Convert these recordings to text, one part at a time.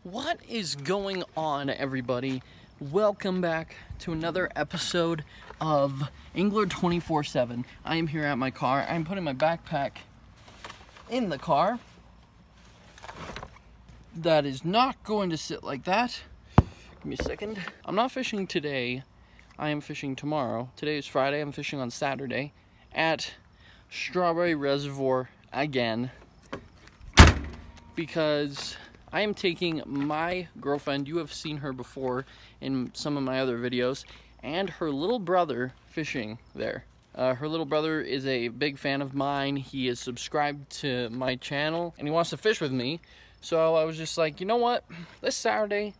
What is going on, everybody? Welcome back to another episode of Angler 24/7. I am here at my car. I'm putting my backpack in the car. That is not going to sit like that. Give me a second. I'm not fishing today. I am fishing tomorrow. Today is Friday. I'm fishing on Saturday at Strawberry Reservoir again because I am taking my girlfriend, you have seen her before in some of my other videos, and her little brother fishing there. Her little brother is a big fan of mine. He is subscribed to my channel and he wants to fish with me. So I was just like, you know what? This Saturday,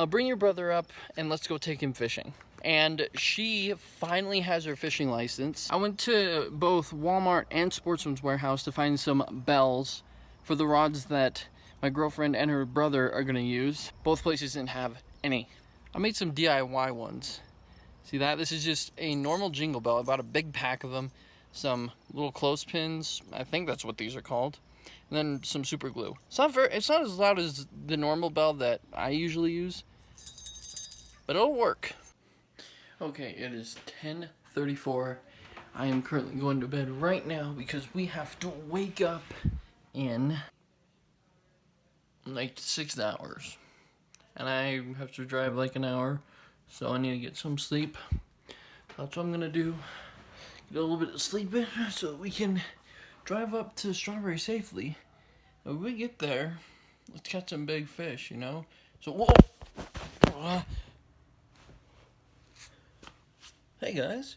bring your brother up and let's go take him fishing. And she finally has her fishing license. I went to both Walmart and Sportsman's Warehouse to find some bells for the rods that my girlfriend and her brother are gonna use. Both places didn't have any. I made some DIY ones. See that? This is just a normal jingle bell. I bought a big pack of them, some little clothespins, I think that's what these are called, and then some super glue. It's not as loud as the normal bell that I usually use, but it'll work. Okay, it is 10:34. I am currently going to bed right now because we have to wake up in like 6 hours, and I have to drive like an hour, so I need to get some sleep. That's what I'm gonna do, get a little bit of sleep in so we can drive up to Strawberry safely. And when we get there, let's catch some big fish, you know. So whoa, hey guys,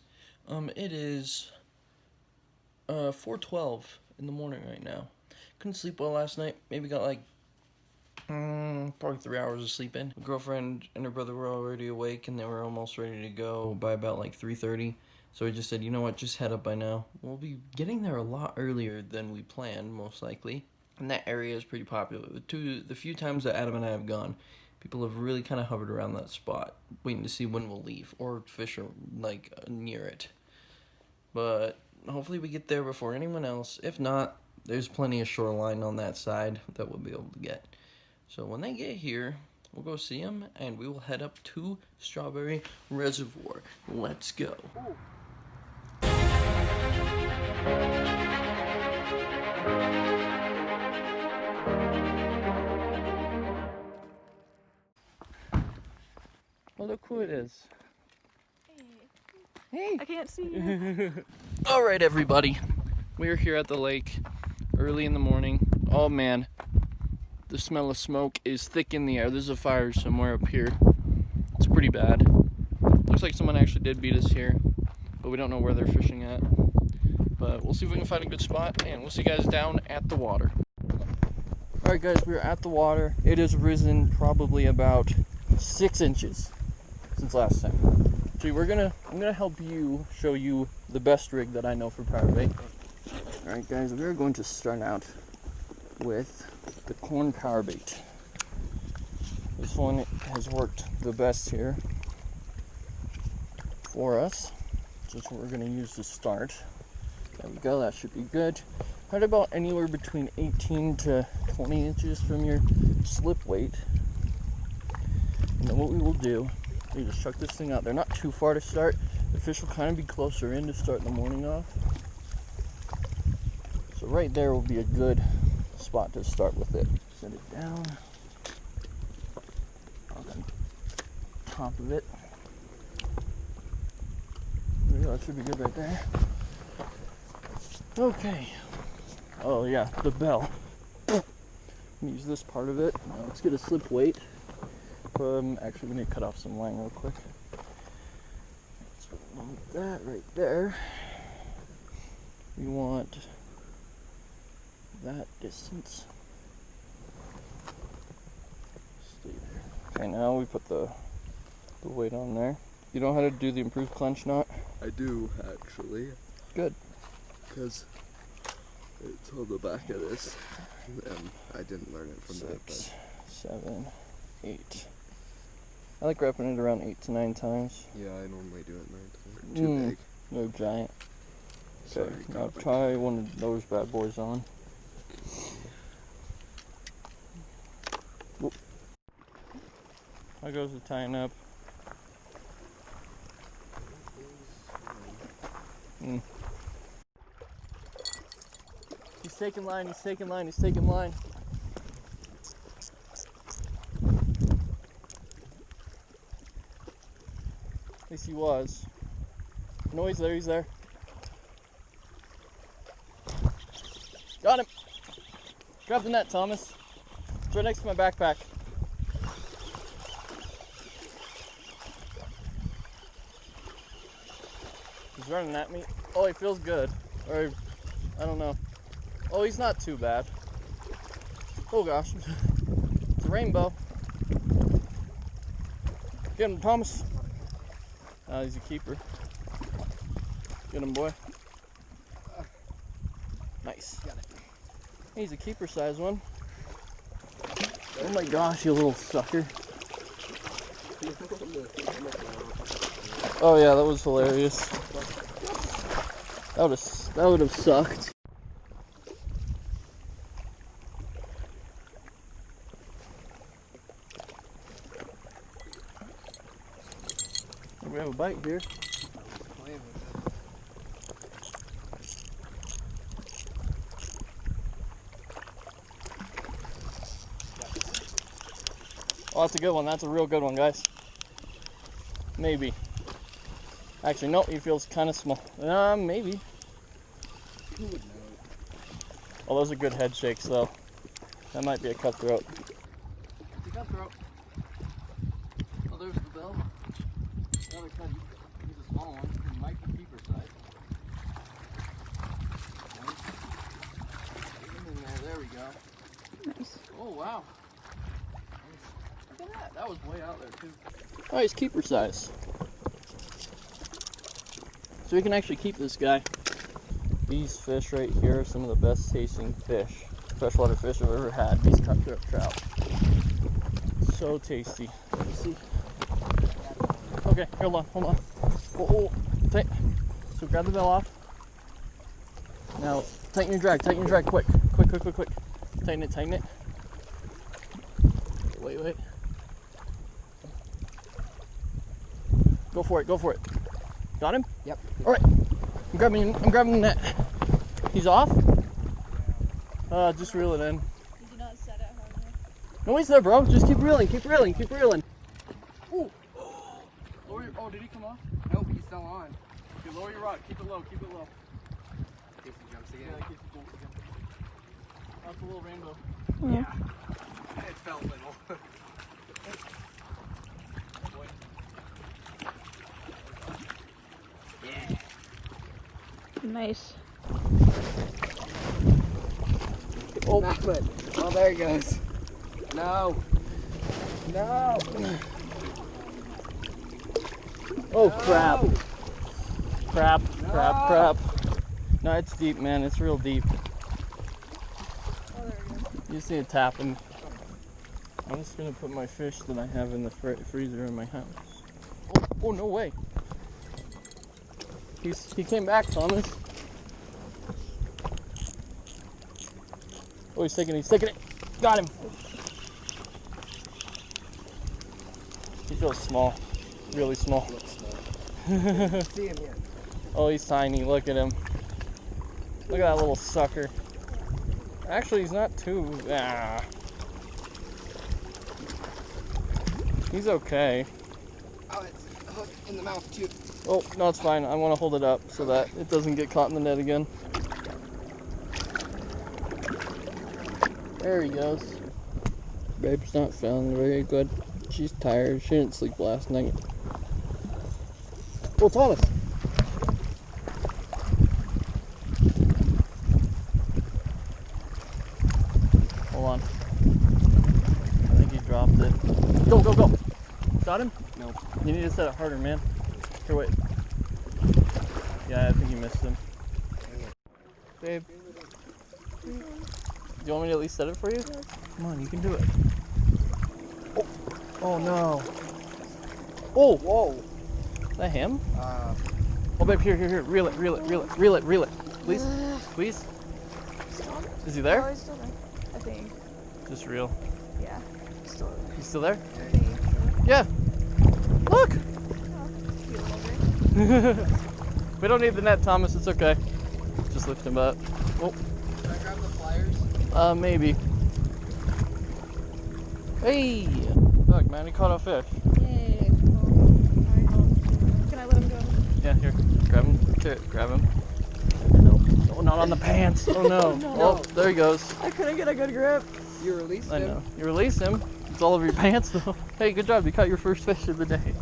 it is 4:12 in the morning right now. Couldn't sleep well last night. Maybe got like probably 3 hours of sleep in. My girlfriend and her brother were already awake and they were almost ready to go by about like 3:30. So we just said, you know what, just head up by now. We'll be getting there a lot earlier than we planned, most likely. And that area is pretty popular. The few times that Adam and I have gone, people have really kind of hovered around that spot, waiting to see when we'll leave or fish like near it. But hopefully we get there before anyone else. If not, there's plenty of shoreline on that side that we'll be able to get. So when they get here, we'll go see them, and we will head up to Strawberry Reservoir. Let's go. Well, look who it is. Hey. I can't see you. All right, everybody. We're here at the lake early in the morning. Oh, man. The smell of smoke is thick in the air. There's a fire somewhere up here. It's pretty bad. Looks like someone actually did beat us here, but we don't know where they're fishing at. But we'll see if we can find a good spot, and we'll see you guys down at the water. Alright guys, we're at the water. It has risen probably about 6 inches since last time. So I'm gonna help you show you the best rig that I know for power bait. Alright guys, we're going to start out with the corn power bait. This one has worked the best here for us. So that's what we're going to use to start. There we go, that should be good. Right about anywhere between 18 to 20 inches from your slip weight. And then what we will do is just chuck this thing out. They're not too far to start. The fish will kind of be closer in to start the morning off. So right there will be a good spot to start with it. Set it down on the top of it. There we go, that should be good right there. Okay. Oh yeah, the bell. Use this part of it. Now let's get a slip weight. Actually, we need to cut off some line real quick. Let's put that right there. We want that distance. Stay there. Okay, now we put the weight on there. You know how to do the improved clench knot? I do, actually. Good. Because it's on the back of this, and I didn't learn it from that. 6, 7, 8. I like wrapping it around 8 to 9 times. Yeah, I normally do it 9 times. Too big. No giant. Sorry, Okay, now try one of those bad boys on. How goes the tying up? He's taking line, he's taking line, he's taking line. At least he was. No, he's there, he's there. Got him! Grab the net, Thomas. It's right next to my backpack. He's running at me. Oh, he feels good. Or, I don't know. Oh, he's not too bad. Oh gosh. It's a rainbow. Get him, Thomas. He's a keeper. Get him, boy. Nice. Got it. He's a keeper size one. Oh my gosh, you little sucker. Oh yeah, that was hilarious. That would have sucked. We have a bite here. Oh, that's a good one. That's a real good one, guys. Maybe. Actually, no, he feels kind of small. Maybe. Who would know? Oh, those are good head shakes, though. That might be a cutthroat. It's a cutthroat. Oh, there's the bill. Another cut. He's a small one. He might be keeper size. Get him in there. There we go. Nice. Oh, wow. Look at that. That was way out there, too. Oh, he's keeper size. So we can actually keep this guy. These fish right here are some of the best tasting fish, freshwater fish I've ever had. These cutthroat trout. So tasty. Let's see. Okay, hold on. Oh, tight. So grab the bill off. Now, tighten your drag, quick. Tighten it. Wait. Go for it. Got him? Yep. Alright. I'm grabbing the net. He's off? Just reel it in. Did you not set it hard enough? No, he's there, bro. Just keep reeling. Ooh. Oh, did he come off? Nope, he's still on. Okay, lower your rod. Keep it low. In case he jumps again. Yeah, in case he jumps again. That's a little rainbow. Yeah. It felt little. Yeah. Nice. Oh, but oh, there he goes. No. Oh, crap. Crap. No, it's deep, man. It's real deep. Oh, there we go. You just need to tap him. I'm just gonna put my fish that I have in the freezer in my house. Oh, no way. He came back, Thomas. Oh, he's taking it. Got him. He feels small. Really small. See him here. Oh, he's tiny. Look at him. Look at that little sucker. Actually, he's not too... He's okay. Oh, it's hooked in the mouth too. Oh, no, it's fine. I want to hold it up so that it doesn't get caught in the net again. There he goes. Babe's not feeling very good. She's tired. She didn't sleep last night. Oh, Thomas. Hold on. I think he dropped it. Go. Got him? Nope. You need to set it harder, man. Here, wait. Yeah, I think you missed him. Babe. Do you want me to at least set it for you? Come on, you can do it. Oh no. Oh! Whoa. Is that him? Oh, babe, here. Reel it. Please. Is he Oh, there? he's still there. I think. Just reel. Yeah. Still there. You still there? I think. Yeah. Look. Oh, We don't need the net, Thomas. It's okay. Just lift him up. Oh. Should I grab the pliers? Maybe. Hey. Look, man, he caught a fish. yay. Alright, can I let him go? Yeah, here. Grab him. Here, grab him. No. Oh, not on the pants. Oh no. No. Oh, there he goes. I couldn't get a good grip. You released I him? know. You released him. It's all over your pants though. Hey, good job. You caught your first fish of the day.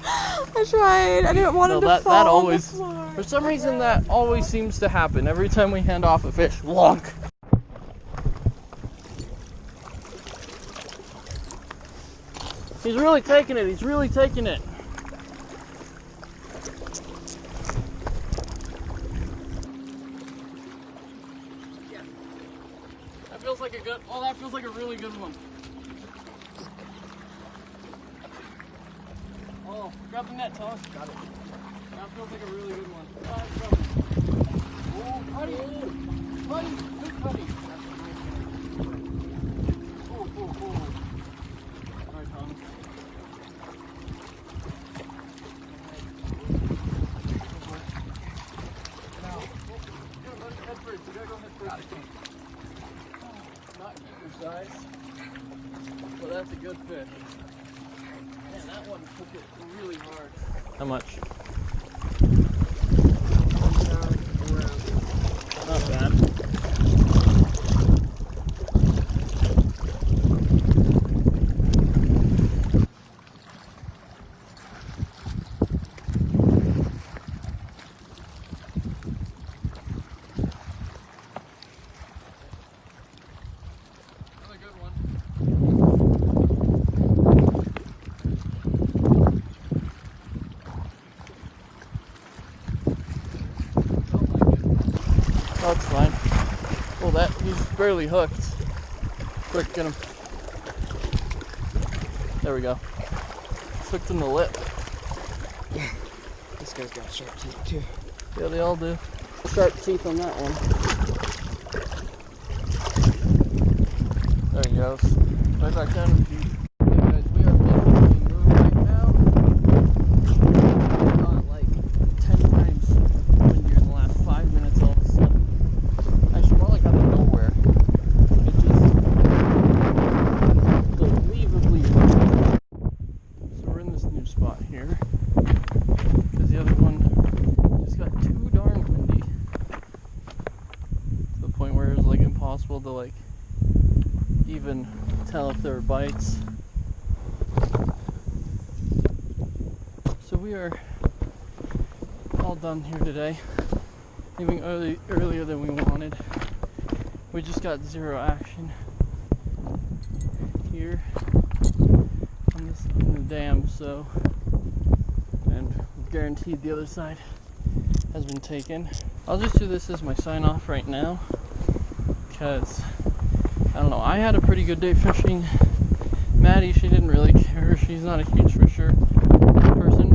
I tried. I didn't want him to that fall always, on the floor. for some reason, that always seems to happen every time we hand off a fish. Lonk. He's really taking it. He's really taking it. That feels like a good. Oh, that feels like a really good one. Oh, grab the net, Thomas. Got it. That feels like a really good one. Oh, Cuddy! Cuddy! Good Cuddy! Oh. Alright, Thomas. Now, head first. You gotta go head first. Got it. Not keeper size, but that's a good fish. Man, that one took it really hard. How much? Not bad. Another good one. Oh, it's fine. Well, he's barely hooked. Quick, get him. There we go. It's hooked in the lip. This guy's got sharp teeth too. Yeah, they all do. Sharp teeth on that one. There he goes. Right back down with you. Okay, guys, we are filming right now. We got like 10 times windier in the last 5 minutes all of a sudden. Actually, more like out of nowhere. It just unbelievably windy. So we're in this new spot here. Because the other one just got too darn windy. To the point where it was like impossible to like even tell if there were bites. So we are all done here today, leaving earlier than we wanted. We just got zero action here on the dam, so, and guaranteed the other side has been taken. I'll just do this as my sign off right now, because I don't know, I had a pretty good day fishing. Maddie, she didn't really care. She's not a huge fisher person.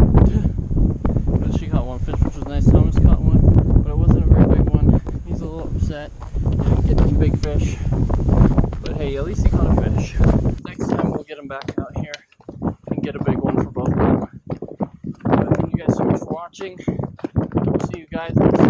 But she caught one fish, which was nice. Thomas caught one, but it wasn't a very big one. He's a little upset. Didn't get any big fish. But hey, at least he caught a fish. Next time we'll get him back out here and get a big one for both of them. Thank you guys so much for watching. We'll see you guys next time.